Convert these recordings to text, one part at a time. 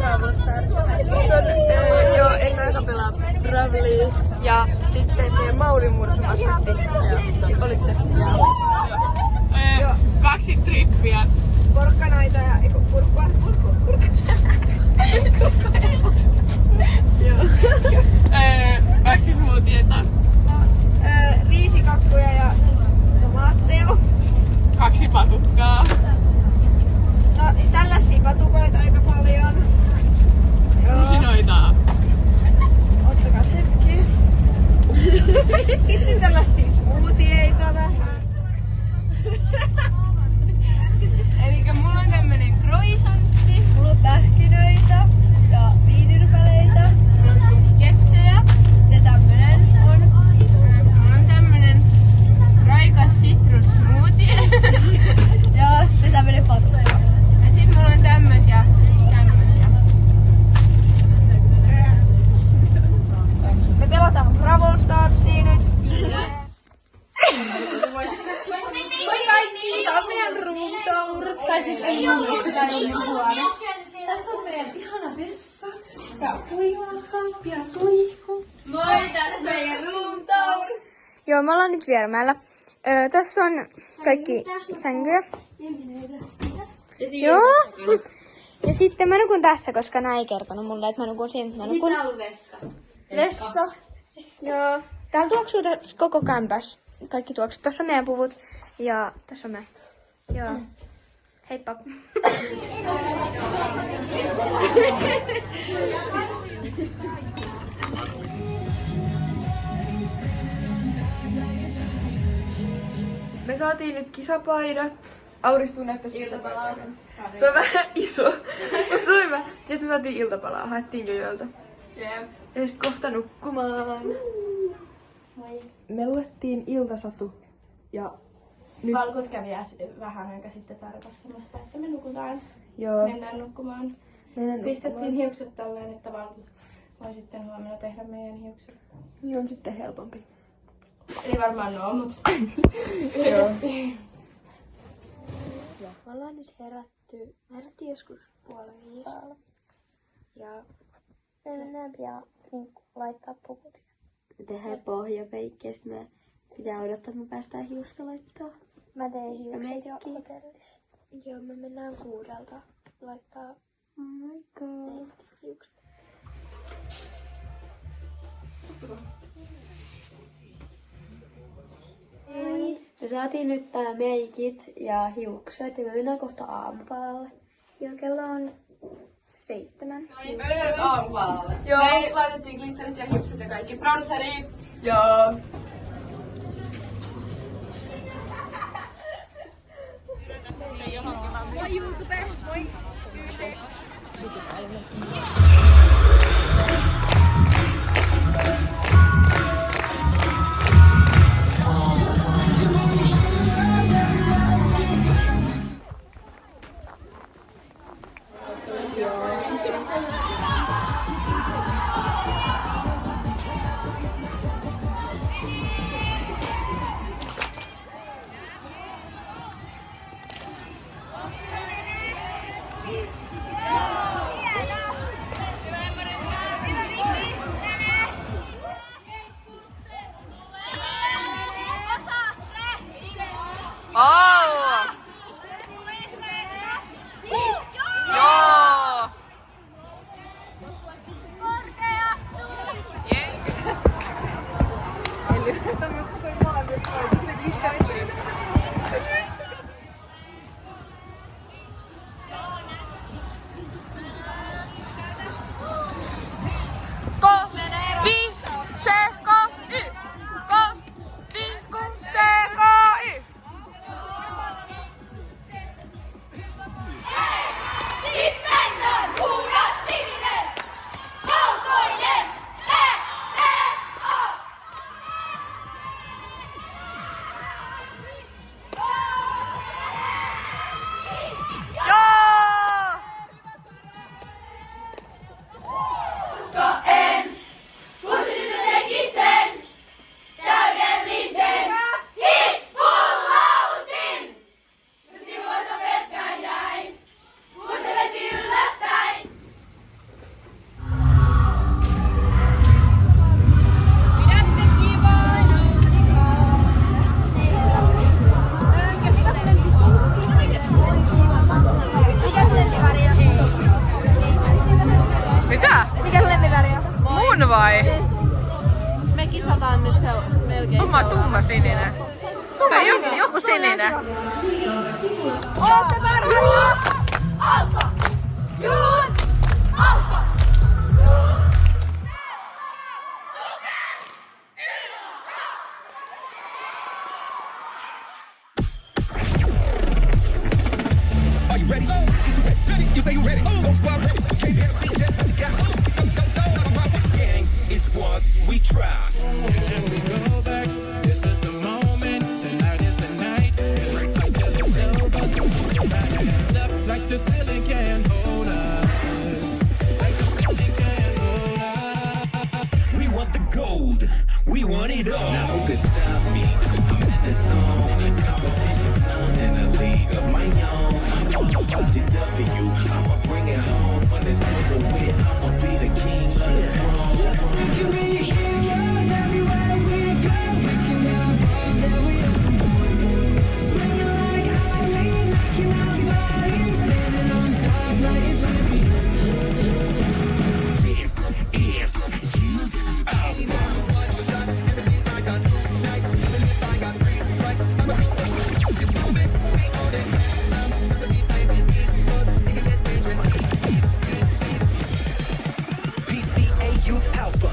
Brawl Stars. Se on eka aika pelaa Bravely ja sitten meidän Maulin mursumasketti. Oliko se? Joo. 2 trippiä. Porkkanoita ja kurkkua. Joo. 2 smoothieta. Riisikakkuja ja tomaatteja. 2 patukkaa. No tällaisia patukoita aika paljon. Rusinoita. Ottakaa hetki. Sitten tällaisia smoothieita vähän. Elikkä mulla on tämmönen croissantti. Mulla on pähkinöitä ja viinirypäleitä. Mulla on keksejä. Sitten tämmönen on. Mulla on tämmönen raikas citrus smoothie. Ja sitten tämmönen patukka. Ja sit mulla on tämmösiä. Me pelataan Brawl Starsia nyt. Moi kaikki! Tää on meidän room tour. Tai siis ei muista, tää ei ole huone. Tässä on meidän ihana vessa. Ja kuivauskalppi ja suihku. Moi, tässä meidän room tour. Joo, me ollaan nyt Vierumäellä. Tässä on kaikki sänkyjä. Joo. Ja sitten mä nukun tässä, koska nää ei kertonut mulle, että mä nukun siinä. Mä nukun Mitä on veska? vessa. Joo. Täällä tuoksuu koko kämpäs. Kaikki tuoksut. Tässä on meidän puvut. Ja tässä on me. Joo. Heippa. Me saatiin nyt kisapaidat. Auristuu näyttäisi kisapaidat. Se on vähän iso. Mut se on hyvä. Ja me saatiin iltapalaa. Haettiin Jojoilta. Ja sit kohta nukkumaan. Me luettiin iltasatu. Ja nyt... Valkut kävi vähän aika sitten tarkastamassa, että me nukutaan. Joo. Mennään nukkumaan. Mennään Pistettiin hiukset tälleen, että Valkut voi sitten huomenna tehdä meidän hiukset. Niin on sitten helpompi. Ei varmaan oo, mutta Joo. Ja me ollaan nyt herätty. Me herättiin joskus 4:30. Ja me mennään pian laittaa puvut. Me tehdään pohjapeikki ja sitten me pitää odottaa, että me päästään hiusta laittaa. Mä tein hiukset jo meikki. hotellissa. Joo, me mennään 6 laittaa Oh my god. hiukset. Me saatiin nyt tää meikit ja hiukset ja me mennään kohta aamupalalle. Joo, kello on 7. Joo. Me laitettiin glitterit ja hiukset ja kaikki. Brownseri. Ja... vai? Me kisataan nyt se melkein. Homma tumma sininen. Tai joku sininen. Ootte parhaita! Alfa! Juut! Alfa! Are you ready? Is you ready? You say you ready? Go squad ready. Came here to see just what you got. Go, go, go. My gang is what we trust. And we go back. This is the moment. Tonight is the night. Until it's over, so put your hands up like the ceiling can't hold us. Like the ceiling can't hold us. We want the gold. We want it all. Now who can stop me? I'm in the zone. Competition's none in a league of my own. I'm all about the W. I'ma bring it home. When it's over with, I'ma be the king of the throne. We can be heroes everywhere we go. We can have all that we ever want. Swinging like Ali, knocking out bodies, standing on top like a champion. This is Youth Alpha.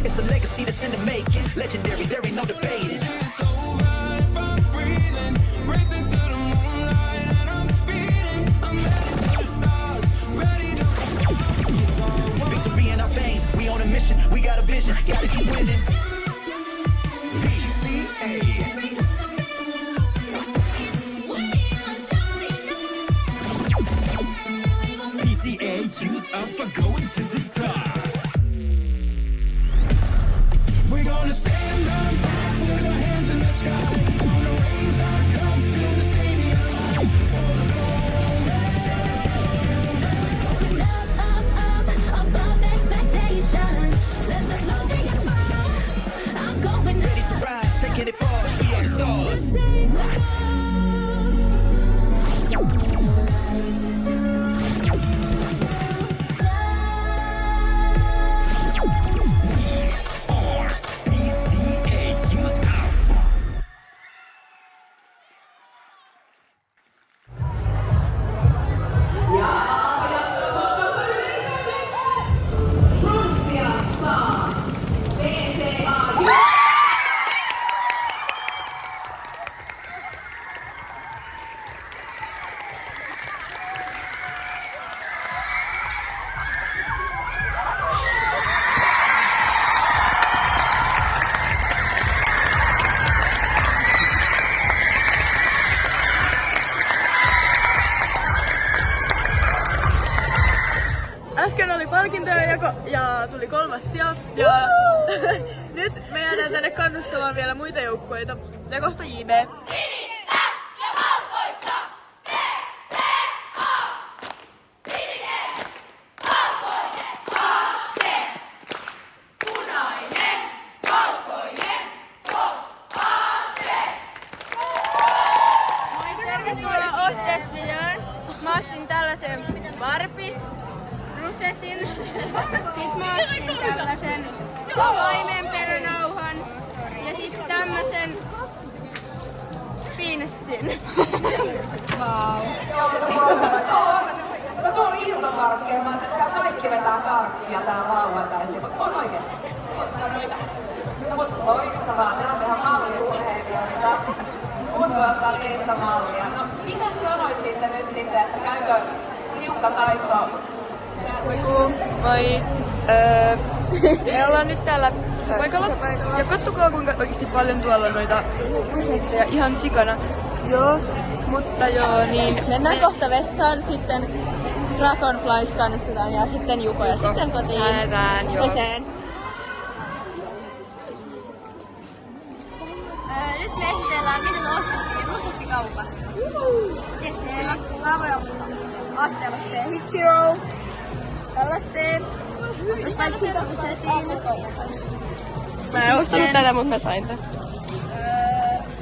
It's a legacy that's in the making. Legendary, there ain't no debating. It's over if I'm breathing. Racing to the moonlight and I'm speeding. I'm headed to the stars, ready to go. Victory in our veins, we on a mission. We got a vision, gotta keep winning. PCA. PCA Youth Alpha going to the top. We're gonna stand on top with our hands in the sky. Gonna raise our cup to the stadium lights for the gold. Up, above expectations. Let's explode the fire. I'm going Ready to rise, taking it far. We are the stars. Äsken oli palkintojen jako ja tuli 3. sija. Ja nyt me jäädään tänne kannustamaan vielä muita joukkueita. Ja kohta JB. Tervetuloa Ostesvideoon. Mä ostin tällaisen Barbie-rusetin. Sit mä ostin tällaisen paimenperunauhan. Ja sit tämmösen pinssin. Vau. Mä tuon iltakarkkeja, mä ajattelin, että kaikki vetää karkkia tää lauantaisin. On oikeesti. Sanoita. Loistavaa, täällä tehdään malliurheilijoita. Muut voi ottaa teistä mallia. No, mitä sanoisitte nyt sitten, että käykö tiukka taisto? Moi. Me ollaan nyt täällä paikalla. Ja kattokaa kuinka oikeesti paljon tuolla on noita rusetteja ihan sikana. Joo, mutta joo niin. Mennään kohta vessaan, sitten Dragonflies kannustetaan ja sitten Juko ja sitten kotiin. Lähdetään, joo. Peseen. Nyt me esitellään, miten me ostettiin rusettikaupassa. Siellä mä voin astella se Hichiro. Tällaiseen. Jos mä siitä rusetin. Mä en ostanut tätä, mutta mä sain tän.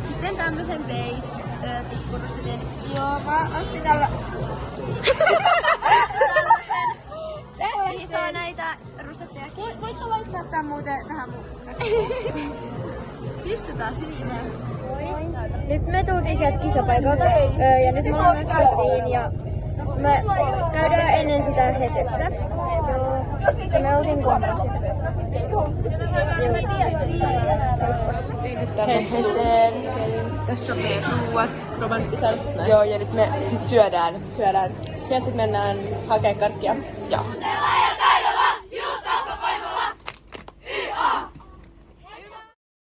Sitten tämmösen base pikkurusetin. Joo, mä ostin tällaisen. Tällaisen. Saa näitä rusetteja Pistetään sinne. Nyt me tultiin sieltä kisapaikalta ja nyt me ollaan myös kotiin ja me käydään ennen sitä Hesessä. Ja me oltiin kohdassa. Heseen. Tässä on meidän ruuat. Romanttisella. Joo, ja nyt me sit syödään. Syödään. Ja sit mennään hakee karkkia. Joo.